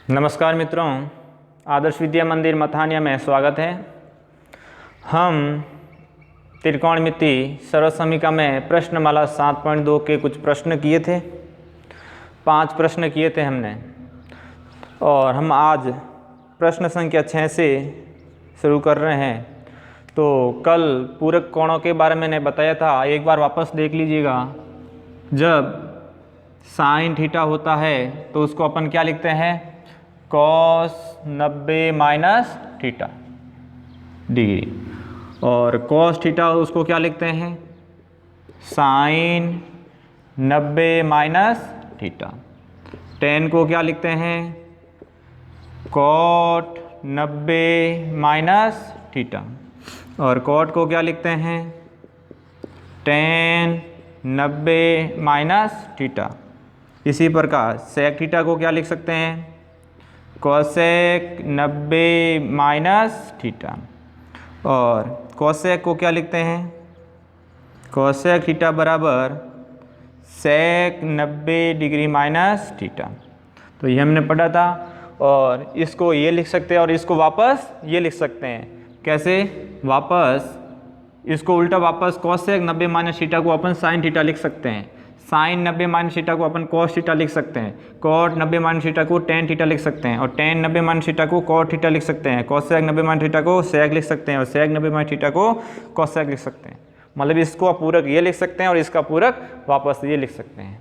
नमस्कार मित्रों, आदर्श विद्या मंदिर मथानिया में स्वागत है। हम त्रिकोणमिति सर्वसमीका में प्रश्नमाला 7.2 के कुछ प्रश्न किए थे। 5 प्रश्न किए थे हमने और हम आज प्रश्न संख्या 6 से शुरू कर रहे हैं। तो कल पूरक कोणों के बारे में मैंने बताया था, एक बार वापस देख लीजिएगा। जब साइन थीटा होता है तो उसको अपन क्या लिखते हैं? Cos 90 minus theta degree. और कॉस थीटा उसको क्या लिखते हैं? Sign 90 minus theta. टेन को क्या लिखते हैं? Cot 90 minus theta. और कॉट को क्या लिखते हैं? Tan 90 minus theta. इसी प्रकार सेक थीटा को क्या लिख सकते हैं? Cosec 90 minus theta. और कोसेक को क्या लिखते हैं? कोसेक थीटा बराबर सेक 90 डिग्री माइनस थीटा। तो ये हमने पढ़ा था। और इसको ये लिख सकते हैं और इसको वापस ये लिख सकते हैं। कैसे? वापस इसको उल्टा वापस कोसेक 90 माइनस थीटा को अपन साइन थीटा लिख सकते हैं। साइन 90 माइनस थीटा को अपन कॉस थीटा लिख सकते हैं। कॉट 90 माइनस थीटा को टेन थीटा लिख सकते हैं। और टेन 90 माइनस थीटा को कॉट थीटा लिख सकते हैं। कोसेक 90 माइनस थीटा को सेक लिख सकते हैं। और सेक 90 माइनस थीटा को कोसेक लिख सकते हैं। मतलब इसको पूरक ये लिख सकते हैं और इसका पूरक वापस ये लिख सकते हैं।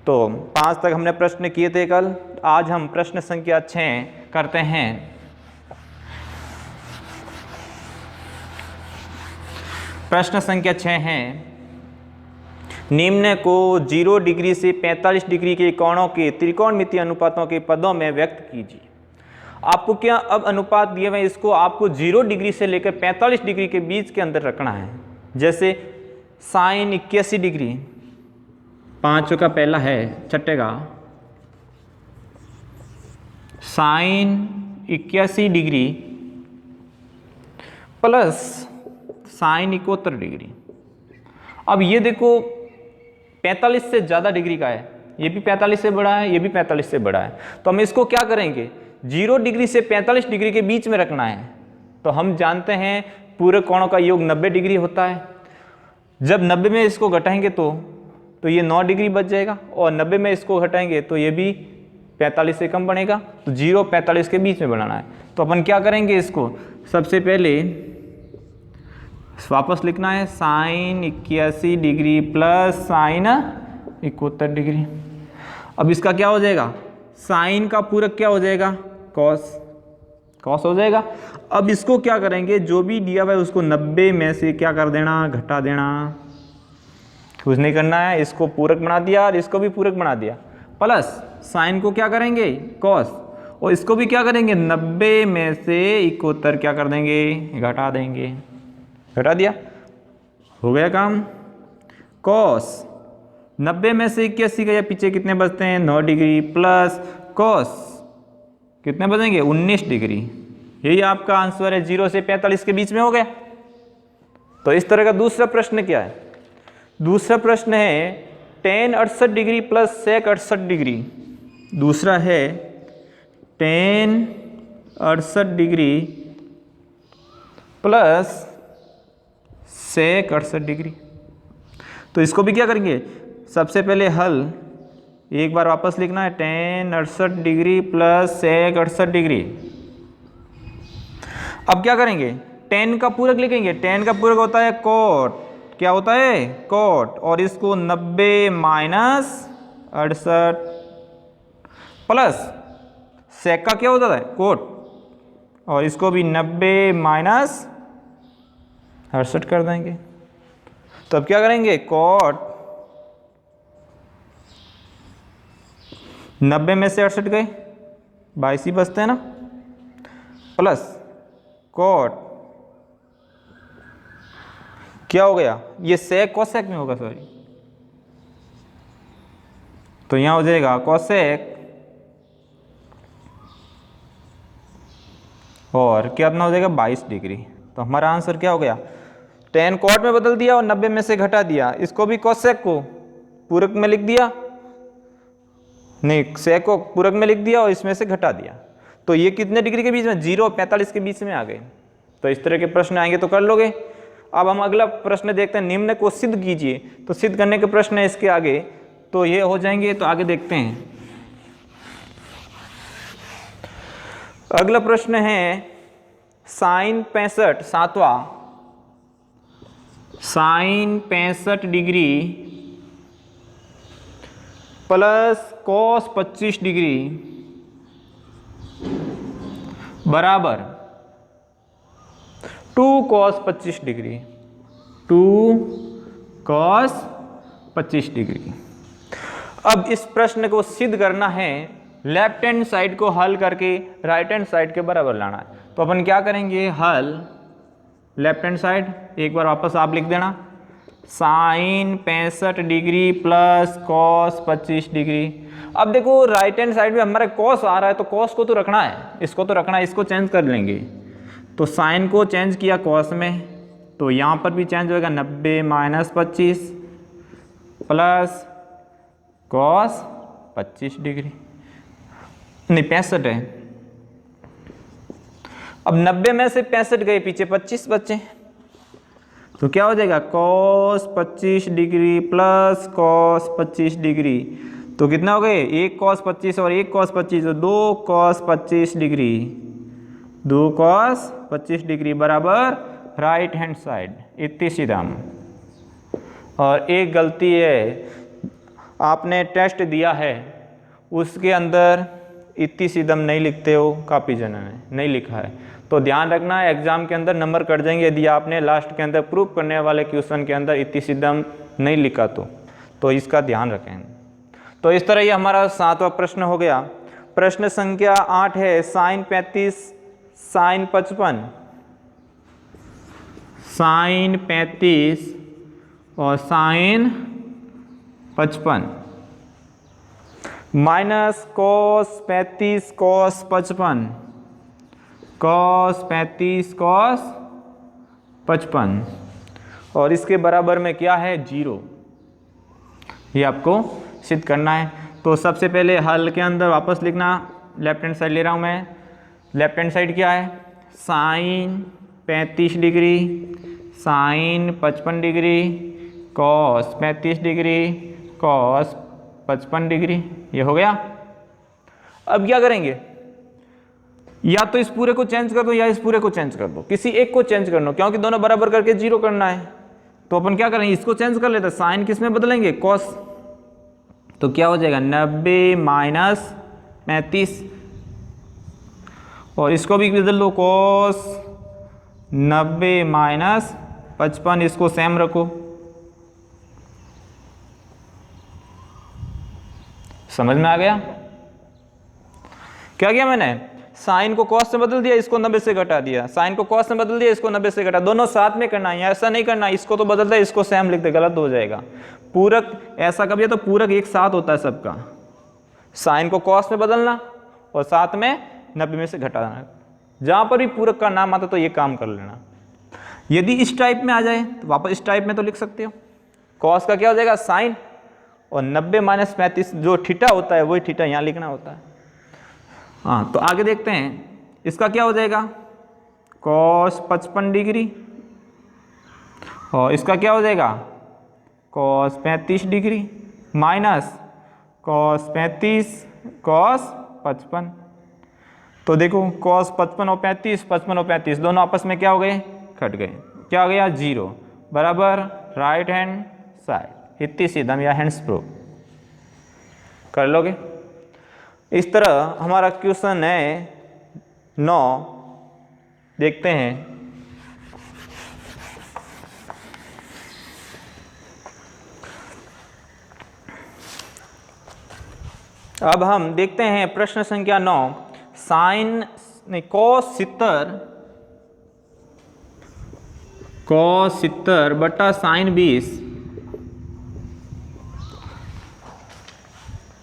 तो 5 तक हमने प्रश्न किए थे कल। आज हम प्रश्न संख्या 6 करते हैं। प्रश्न संख्या 6 है, निम्न को 0 डिग्री से 45 डिग्री के कोणों के त्रिकोणमितीय अनुपातों के पदों में व्यक्त कीजिए। आपको क्या अब अनुपात दिए हुए, इसको आपको 0 डिग्री से लेकर 45 डिग्री के बीच के अंदर रखना है। जैसे साइन 81 डिग्री, 5 का पहला है छठे का, sine 81 degree plus sine 71 degree. अब ये देखो 45 से ज़्यादा डिग्री का है, ये भी 45 से बड़ा है, ये भी 45 से बड़ा है। तो हम इसको क्या करेंगे? 0 डिग्री से 45 डिग्री के बीच में रखना है। तो हम जानते हैं पूरे कोणों का योग 90 डिग्री होता है। जब 90 में इसको घटाएंगे तो ये 9 डिग्री बच जाएगा। और 90 में इसको घटाएंगे तो ये भी 45 से कम बनेगा। तो 0 45 के बीच में बनाना है। तो अपन क्या करेंगे? इसको सबसे पहले वापस लिखना है sine 81 degree plus sine 71 degree. अब इसका क्या हो जाएगा? साइन का पूरक क्या हो जाएगा? कॉस। कॉस हो जाएगा। अब इसको क्या करेंगे? जो भी दिया हुआ है उसको 90 में से क्या कर देना? घटा देना। कुछ नहीं करना है। इसको पूरक बना दिया और इसको भी पूरक बना दिया। प्लस साइन को क्या करेंगे? कॉस। और इसको भी क्या करेंगे? 90 में से 71 क्या कर देंगे? घटा देंगे। घटा दिया, हो गया काम। कॉस 90 में से 81 गया, पीछे कितने बचते हैं? 9 डिग्री प्लस कॉस कितने बचेंगे? 19 डिग्री। यही आपका आंसर है। 0 से 45 के बीच में हो गया। तो इस तरह का दूसरा प्रश्न क्या है? दूसरा प्रश्न है tan 68 degree plus sec 68 degree. दूसरा है tan 68 degree plus sec 68 degree. तो इसको भी क्या करेंगे? सबसे पहले हल एक बार वापस लिखना है, tan 68 degree plus sec 68 degree. अब क्या करेंगे? टेन का पूरक लिखेंगे। टेन का पूरक होता है कॉट। क्या होता है? कॉट। और इसको 90 माइनस 68 प्लस सेक का क्या होता है? कोट। और इसको भी 90 माइनस 68 कर देंगे। तो अब क्या करेंगे? कॉट 90 में से 68 गए, 22 ही बचते हैं ना, प्लस कॉट क्या हो गया? ये सेक कोसेक में होगा, सॉरी। तो यहां हो जाएगा कोसेक और क्या अपना हो जाएगा? 22 डिग्री। तो हमारा आंसर क्या हो गया? टेन कॉट में बदल दिया और 90 में से घटा दिया। इसको भी कोसेक को पूरक में लिख दिया नहीं, सेक को पूरक में लिख दिया और इसमें से घटा दिया, तो ये कितने डिग्री के बीच में, 0 और 45 के बीच में आ गए। तो इस तरह के प्रश्न आएंगे तो कर लोगे। अब हम अगला प्रश्न देखते हैं, निम्न को सिद्ध कीजिए। तो सिद्ध करने के प्रश्न है इसके आगे, तो ये हो जाएंगे। तो आगे देखते हैं, अगला प्रश्न है साइन 65, सातवां, sine 65 degree plus cos 25 degree बराबर 2 कॉस 25 डिग्री, 2 कॉस 25 डिग्री। अब इस प्रश्न को सिद्ध करना है, लेफ्ट हैंड साइड को हल करके राइट हैंड साइड के बराबर लाना है। तो अपन क्या करेंगे, हल लेफ्ट हैंड साइड एक बार वापस आप लिख देना, sine 65 degree plus cos 25 degree. अब देखो राइट हैंड साइड में हमारा कॉस आ रहा है, तो कॉस को तो रखना है, इसको तो रखना है, इसको चेंज कर लेंगे। तो साइन को चेंज किया कॉस में, तो यहाँ पर भी चेंज होएगा, 90 माइनस 25 प्लस कॉस 25 डिग्री, नहीं 65 है। अब 90 में से 65 गए, पीछे 25 बचे, तो क्या हो जाएगा, cos 25 degree plus cos 25 degree. तो कितना हो गए, एक कॉस 25 और एक कॉस 25, तो 2 कॉस 25 डिग्री, 2 कॉस 25 डिग्री बराबर राइट हैंड साइड, इतनी सीधम। और एक गलती है, आपने टेस्ट दिया है उसके अंदर इतनी सीधम नहीं लिखते हो, काफ़ी जनों ने नहीं लिखा है, तो ध्यान रखना है एग्जाम के अंदर नंबर कट जाएंगे यदि आपने लास्ट के अंदर प्रूफ करने वाले क्वेश्चन के अंदर इतनी सीधम नहीं लिखा तो इसका ध्यान रखें। तो इस तरह ये हमारा 7वां प्रश्न हो गया। प्रश्न संख्या 8 है साइन 35 साइन 55, साइन 35 और sine 55 minus cos 35 cos 55, cos 35 cos 55 और इसके बराबर में क्या है, 0। ये आपको सिद्ध करना है। तो सबसे पहले हल के अंदर वापस लिखना, लेफ्ट हैंड साइड ले रहा हूँ मैं। लेफ्ट हैंड साइड क्या है, sine 35 degree sine 55 degree cos 35 degree cos 55 degree, ये हो गया। अब क्या करेंगे, या तो इस पूरे को चेंज कर दो या इस पूरे को चेंज कर दो, किसी एक को चेंज कर लो, क्योंकि दोनों बराबर करके 0 करना है। तो अपन क्या करेंगे, इसको चेंज कर लेते हैं, साइन किस में बदलेंगे, कॉस। तो क्या हो जाएगा 90 माइनस 35 और इसको भी बदल लो, कॉस 90 माइनस 55, इसको सेम रखो। समझ में आ गया क्या किया मैंने, साइन को कॉस से बदल दिया, इसको 90 से घटा दिया, साइन को कॉस से बदल दिया, इसको 90 से घटा, दोनों साथ में करना है, ऐसा नहीं करना इसको तो बदल दे इसको सेम लिख दे, गलत हो जाएगा। पूरक ऐसा कभी तो पूरक एक साथ होता है सबका, साइन को कॉस में बदलना और साथ में 90 में से घटाना, जहां पर भी पूरक का नाम आता तो ये काम कर लेना। यदि इस टाइप में आ जाए तो वापस इस टाइप में तो लिख सकते हो, कॉस का क्या हो जाएगा साइन और 90 माइनस 35 जो थीटा होता है वही थीटा यहाँ लिखना होता है। हाँ, तो आगे देखते हैं, इसका क्या हो जाएगा कॉस 55 डिग्री और इसका क्या हो जाएगा cos 35 degree minus cos 35 cos 55। तो देखो कॉस 55 और 35, 55 और 35 दोनों आपस में क्या हो गए, कट गए, क्या हो गया 0 बराबर राइट हैंड साइड, इतनी सीधम या हैंड्स प्रूफ कर लोगे। इस तरह हमारा क्वेश्चन है 9, देखते हैं। अब हम देखते हैं प्रश्न संख्या 9, साइन कॉस 70 बटा साइन 20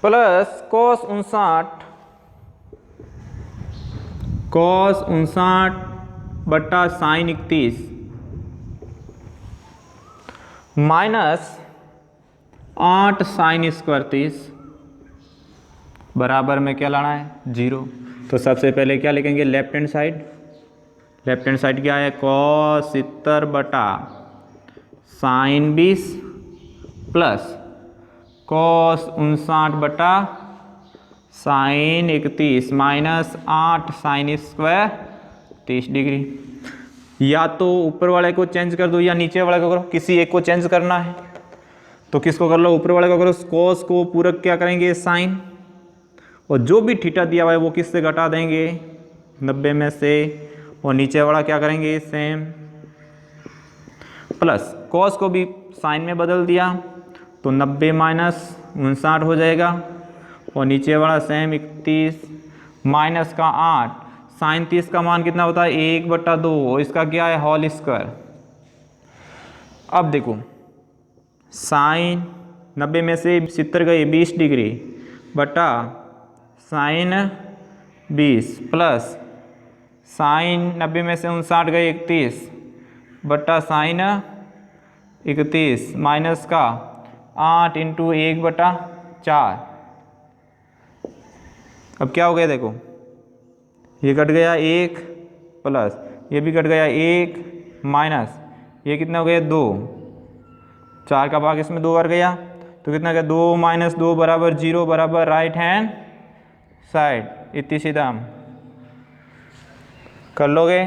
प्लस कॉस 59 बटा साइन 31 माइनस 8 साइन स्क्वायर 30 बराबर में क्या लाना है 0। तो सबसे पहले क्या लिखेंगे left hand side. Left hand side क्या है cos 70 बटा साइन 20 प्लस cos 59 बटा sine 31 minus 8 sine square 30 degree. या तो ऊपर वाले को चेंज कर दो या नीचे वाले को करो, किसी एक को चेंज करना है तो किसको कर लो, ऊपर वाले को करो। cos को पूरक क्या करेंगे साइन, और जो भी थीटा दिया हुआ है वो किससे घटा देंगे 90 में से, और नीचे वाला क्या करेंगे सेम, प्लस cos को भी साइन में बदल दिया तो 90 माइनस 59 हो जाएगा, और नीचे वाला सेम 31 माइनस का 8 साइन 30 का मान कितना होता है 1/2, और इसका क्या है होल स्क्वायर। अब देखो साइन 90 में से 70 गए 20 डिग्री बटा साइन 20 प्लस साइन 90 में से 59 गए 31 बटा साइन 31 माइनस का 8 इंटू 1/4। अब क्या हो गया देखो, ये कट गया 1 प्लस ये भी कट गया 1 माइनस ये कितना हो गया 2, 4 का भाग इसमें 2 बार गया तो कितना गया 2 माइनस 2 बराबर 0 बराबर राइट हैंड साइड। इतनी सीधा हम कर लोगे।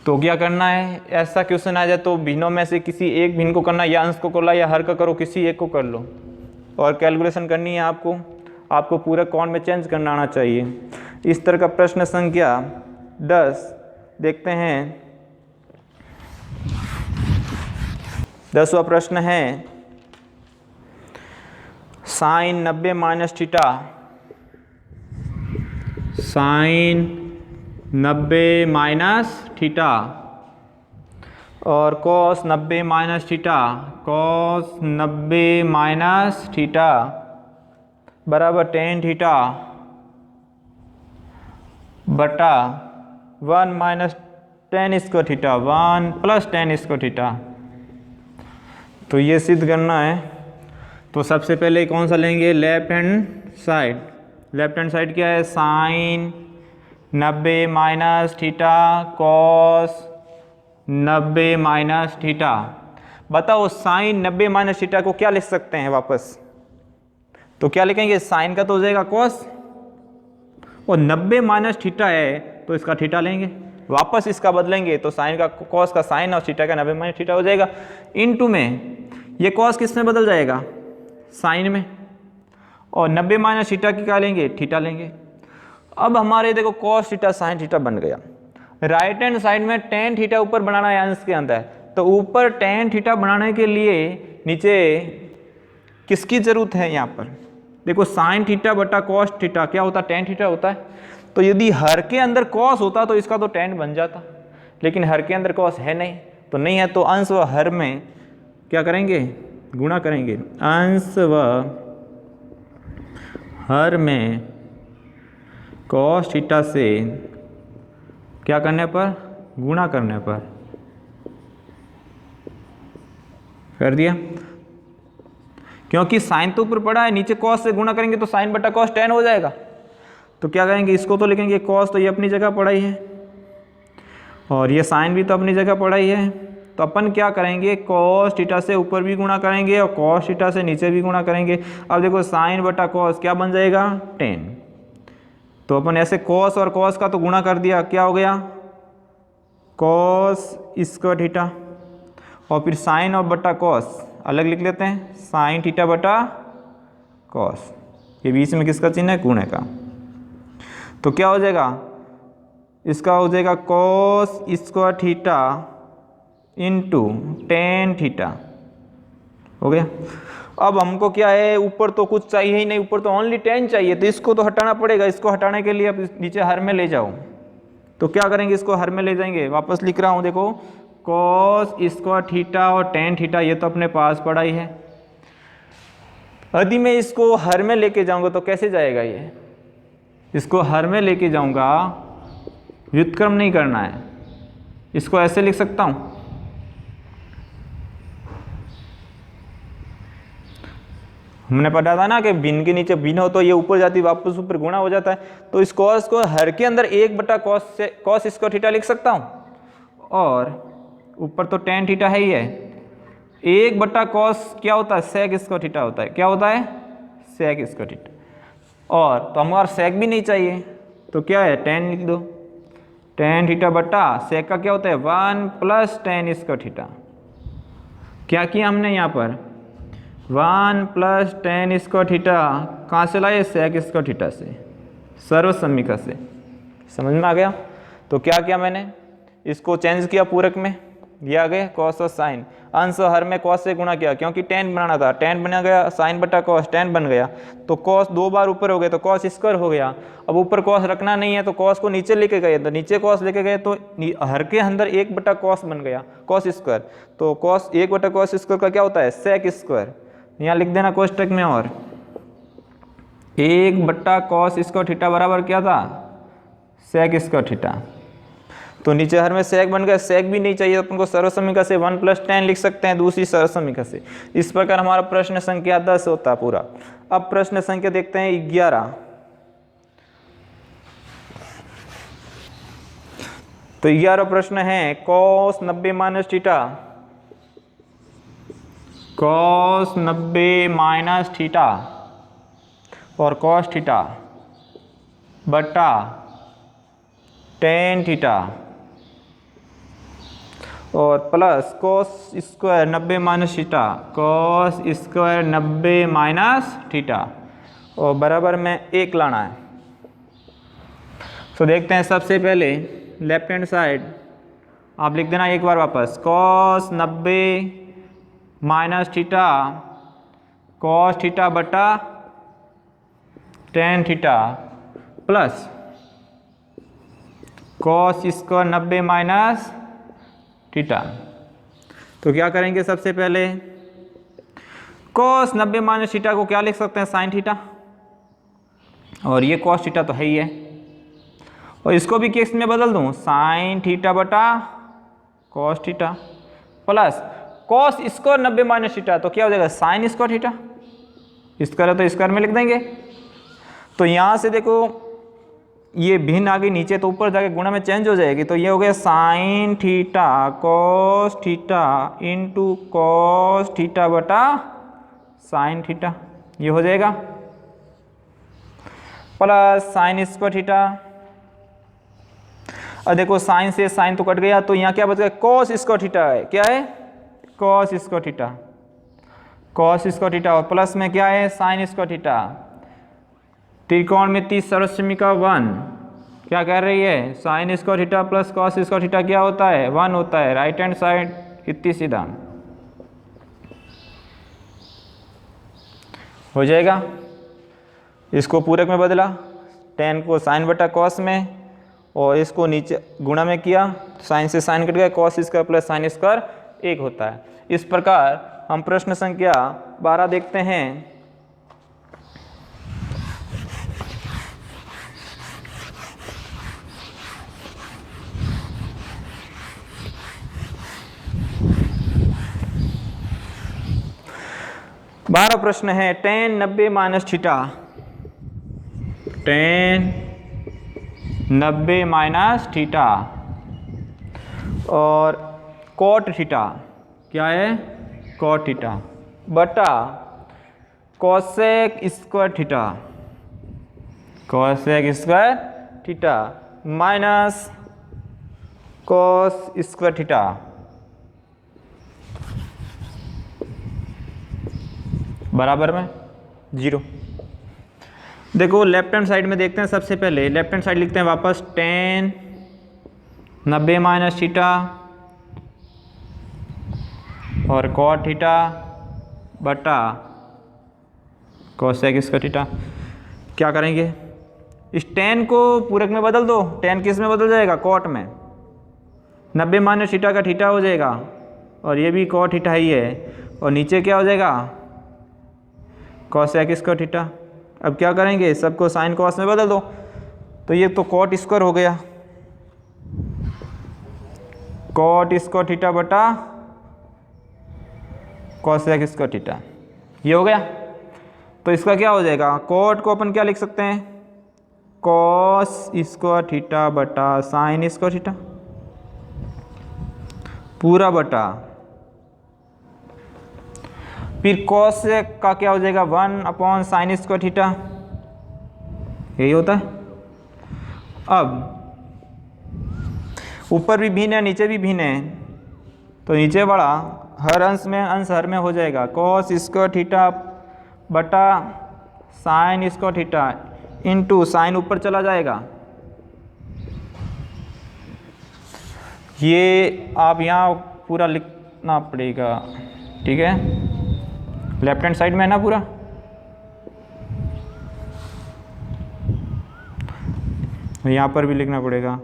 तो क्या करना है, ऐसा क्वेश्चन आ जाए तो भिन्नों में से किसी एक भिन्न को करना, या अंश को कर लो या हर का करो, किसी एक को कर लो। और कैलकुलेशन करनी है आपको पूरा कौन में चेंज करना आना चाहिए। इस तरह का प्रश्न संख्या 10 देखते हैं। 10वां प्रश्न है sine 90 minus theta, sine 90 minus theta और cos 90 minus theta, cos 90 minus theta बराबर टेन थीटा बटा 1 minus tan square theta 1 plus tan square theta. तो ये सिद्ध करना है। तो सबसे पहले कौन सा लेंगे left hand side. Left hand side क्या है sine 90 minus theta cos 90 minus theta. बताओ साइन 90 माइनस थीटा को क्या लिख सकते हैं वापस, तो क्या लिखेंगे साइन का तो हो जाएगा कॉस, और 90 माइनस थीटा है तो इसका थीटा लेंगे, वापस इसका बदलेंगे तो साइन का कॉस का साइन और थीटा का 90 माइनस थीटा हो जाएगा। इनटू में ये कॉस किस में बदल जाएगा साइन में, और 90 माइनस थीटा की क्या लेंगे थीटा लेंगे। अब हमारे देखो कॉस थीटा साइन थीटा बन गया। राइट हैंड साइड में टेन थीटा ऊपर बनाना है अंश के अंदर, तो ऊपर टेन थीटा बनाने के लिए नीचे किसकी जरूरत है, यहाँ पर देखो साइन थीटा बटा कॉस थीटा क्या होता है टेन थीटा होता है। तो यदि हर के अंदर कॉस होता तो इसका तो टेन बन जाता, लेकिन हर के अंदर कॉस है नहीं, तो नहीं है तो अंश व हर में क्या करेंगे गुणा करेंगे। अंश व हर में कॉस थीटा से क्या करने पर गुणा करने पर कर दिया, क्योंकि साइन तो ऊपर पड़ा है, नीचे कॉस से गुणा करेंगे तो साइन बटा कॉस टेन हो जाएगा। तो क्या करेंगे इसको तो लिखेंगे कॉस, तो ये अपनी जगह पड़ा ही है और ये साइन भी तो अपनी जगह पड़ा ही है। तो अपन क्या करेंगे कॉस थीटा से ऊपर भी गुणा करेंगे और कॉस थीटा से नीचे भी गुणा करेंगे। अब देखो साइन बटा कॉस क्या बन जाएगा टेन, तो अपन ऐसे कॉस और कॉस का तो गुणा कर दिया, क्या हो गया कॉस स्क्वायर थीटा, और फिर साइन और बटा कॉस अलग लिख लेते हैं साइन थीटा बटा कॉस, ये बीच में किसका चिन्ह है गुणे का। तो क्या हो जाएगा इसका हो जाएगा cos square theta into tan theta हो गया। अब हमको क्या है ऊपर तो कुछ चाहिए ही नहीं, ऊपर तो ओनली टेन चाहिए, तो इसको तो हटाना पड़ेगा। इसको हटाने के लिए अब नीचे हर में ले जाओ, तो क्या करेंगे इसको हर में ले जाएंगे। वापस लिख रहा हूँ देखो कॉस स्क्वायर थीटा और टेन थीटा ये तो अपने पास पड़ा ही है। यदि मैं इसको हर में लेके जाऊंगा तो कैसे जाएगा ये, इसको हर में लेके जाऊंगा व्युत्क्रम नहीं करना है, इसको ऐसे लिख सकता हूं हमने पढ़ा था ना कि भिन्न के नीचे भिन्न हो तो ये ऊपर जाती वापस ऊपर गुणा हो जाता है। तो इस कॉस को हर के अंदर 1/cos से कॉस स्क्वायर थीटा लिख सकता हूँ, और ऊपर तो tan थीटा है ही है। 1/cos क्या होता है, sec स्क्वायर थीटा होता है। क्या होता है, sec स्क्वायर थीटा। और तो हमारा sec भी नहीं चाहिए, तो क्या है, tan लिख दो। tan थीटा बटा sec का क्या होता है 1 + tan स्क्वायर थीटा। क्या किया हमने यहाँ पर 1 + tan स्क्वायर थीटा कहाँ से लाए, sec स्क्वायर थीटा से, सर्व समीकरण से। समझ में आ गया। तो क्या किया मैंने, इसको चेंज किया पूरक में, दिया गया cos और sin, अंश हर में cos से गुणा किया क्योंकि tan बनाना था, tan बना गया, sin बटा cos tan बन गया। तो cos 2 बार ऊपर हो गए तो cos स्क्वायर हो गया। अब ऊपर cos रखना नहीं है तो cos को नीचे लेके गए, तो नीचे cos लेके गए तो हर के अंदर 1/cos बन गया, cos स्क्वायर। तो cos 1/cos स्क्वायर का क्या होता है, sec स्क्वायर। यहाँ लिख देना कोष्टक में, और 1/cos स्क्वायर थीटा बराबर क्या था, sec स्क्वायर थीटा। तो नीचे हर में sec बन गया, sec भी नहीं चाहिए अपन को सर्व समीकरण से 1 + tan लिख सकते हैं दूसरी सर्व समीकरण से। इस प्रकार हमारा प्रश्न संख्या 10 होता है पूरा। अब प्रश्न संख्या देखते हैं 11। तो 11 प्रश्न है cos 90 - थीटा, cos 90 - थीटा और cos थीटा बटा tan थीटा और plus cos square 90 - theta, cos square 90 - theta और बराबर में 1 लाना है। तो देखते हैं, सबसे पहले लेफ्ट हैंड साइड आप लिख देना एक बार वापस, cos 90 - थीटा cos थीटा बटा tan theta plus cos square 90 - theta. तो क्या करेंगे, सबसे पहले cos 90 - थीटा को क्या लिख सकते हैं, sin थीटा, और ये cos थीटा तो है ही है, और इसको भी किस में बदल दूं, sin थीटा बटा cos theta plus cos square 90 - theta, तो क्या हो जाएगा sin स्क्वायर थीटा। स्क्वायर है तो स्क्वायर में लिख देंगे। तो यहाँ से देखो ये भिन्न आ गई नीचे, तो ऊपर जाके गुणा में चेंज हो जाएगी। तो ये हो गया sin theta cos theta into cos theta बटा sin थीटा, ये हो जाएगा प्लस sin स्क्वायर थीटा। अब देखो sin से sin तो कट गया, तो यहाँ क्या बच गया, cos स्क्वायर थीटा है। क्या है, cos square theta, cos square theta और प्लस में क्या है, sin स्क्वायर थीटा। त्रिकोण में 30 सर्व समीकरण 1 क्या कह रही है, sin square theta plus cos square theta क्या होता है, 1 होता है। राइट हैंड साइड इतनी सीधा हो जाएगा। इसको पूरक में बदला, tan को sin बटा cos में, और इसको नीचे गुणा में किया, sin से sin कट गया, cos square plus sin square 1 होता है। इस प्रकार हम प्रश्न संख्या 12 देखते हैं। बारह प्रश्न है tan 90 - थीटा, tan 90 - थीटा और cot थीटा, क्या है cot थीटा बटा cosec square theta, cosec square theta minus cos square theta बराबर में 0। देखो लेफ्ट हैंड साइड में देखते हैं, सबसे पहले लेफ्ट हैंड साइड लिखते हैं वापस, tan 90 - थीटा और cot थीटा बटा cosec स्क्वायर थीटा। क्या करेंगे, इस tan को पूरक में बदल दो, tan किस में बदल जाएगा, cot में। 90 - थीटा का थीटा हो जाएगा, और ये भी cot थीटा ही है, और नीचे क्या हो जाएगा cosec स्क्वायर थीटा। अब क्या करेंगे, सबको sin cos में बदल दो, तो ये तो cot स्क्वायर हो गया, cot स्क्वायर थीटा बटा cosec स्क्वायर थीटा, ये हो गया। तो इसका क्या हो जाएगा, कोट को अपन क्या लिख सकते हैं, कॉस स्क्वायर थीटा बटा साइन स्क्वायर थीटा पूरा बटा, फिर कॉस का क्या हो जाएगा 1 साइन स्क्वायर थीटा, यही होता है। अब ऊपर भी भिन्न है नीचे भी भिन्न है, तो नीचे वाला हर अंश में अंश हर में हो जाएगा, कॉस स्क्वायर थीटा बटा sine square theta into sine ऊपर चला जाएगा। ये आप यहाँ पूरा लिखना पड़ेगा, ठीक है, लेफ्ट हैंड साइड में है ना पूरा। यहाँ पर भी लिखना पड़ेगा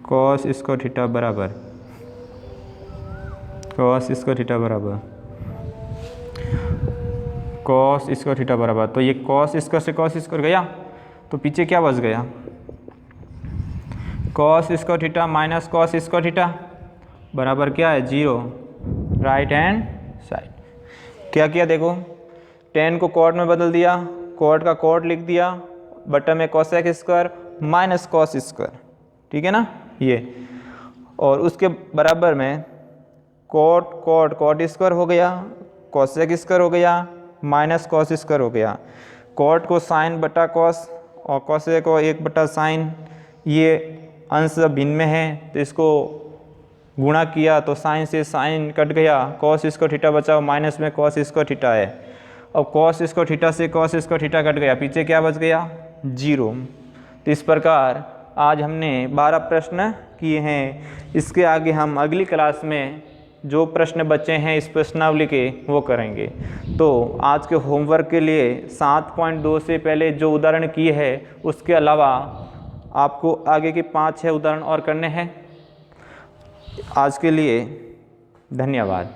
कॉस स्क्वायर थीटा बराबर कॉस स्क्वायर थीटा बराबर कॉस स्क्वायर थीटा बराबर, तो ये कॉस स्क्वायर से कॉस स्क्वायर गया, तो पीछे क्या बच गया, cos square theta minus cos square theta बराबर क्या है 0, राइट हैंड साइड। क्या किया देखो, टेन को कॉट में बदल दिया, कॉट का कॉट लिख दिया, बटा में cosec square minus cos square, ठीक है ना ये, और उसके बराबर में कॉट कॉट कॉट स्क्वायर हो गया, कॉसेक स्क्वायर हो गया, माइनस कॉस स्क्वायर हो गया, कॉट को साइन बटा कॉस और कॉसेक को 1 बटा साइन, ये अंश भिन्न में है तो इसको गुणा किया तो साइन से साइन कट गया, कॉस स्क्वायर थीटा बचा, माइनस में कॉस स्क्वायर थीटा है। अब कॉस स्क्वायर थीटा से कॉस स्क्वायर थीटा कट गया, पीछे क्या बच गया 0। तो इस प्रकार आज हमने 12 प्रश्न किए हैं। इसके आगे हम अगली क्लास में जो प्रश्न बचे हैं इस प्रश्नावली के वो करेंगे। तो आज के होमवर्क के लिए 7.2 से पहले जो उदाहरण किए हैं उसके अलावा आपको आगे के 5-6 उदाहरण और करने हैं। आज के लिए धन्यवाद।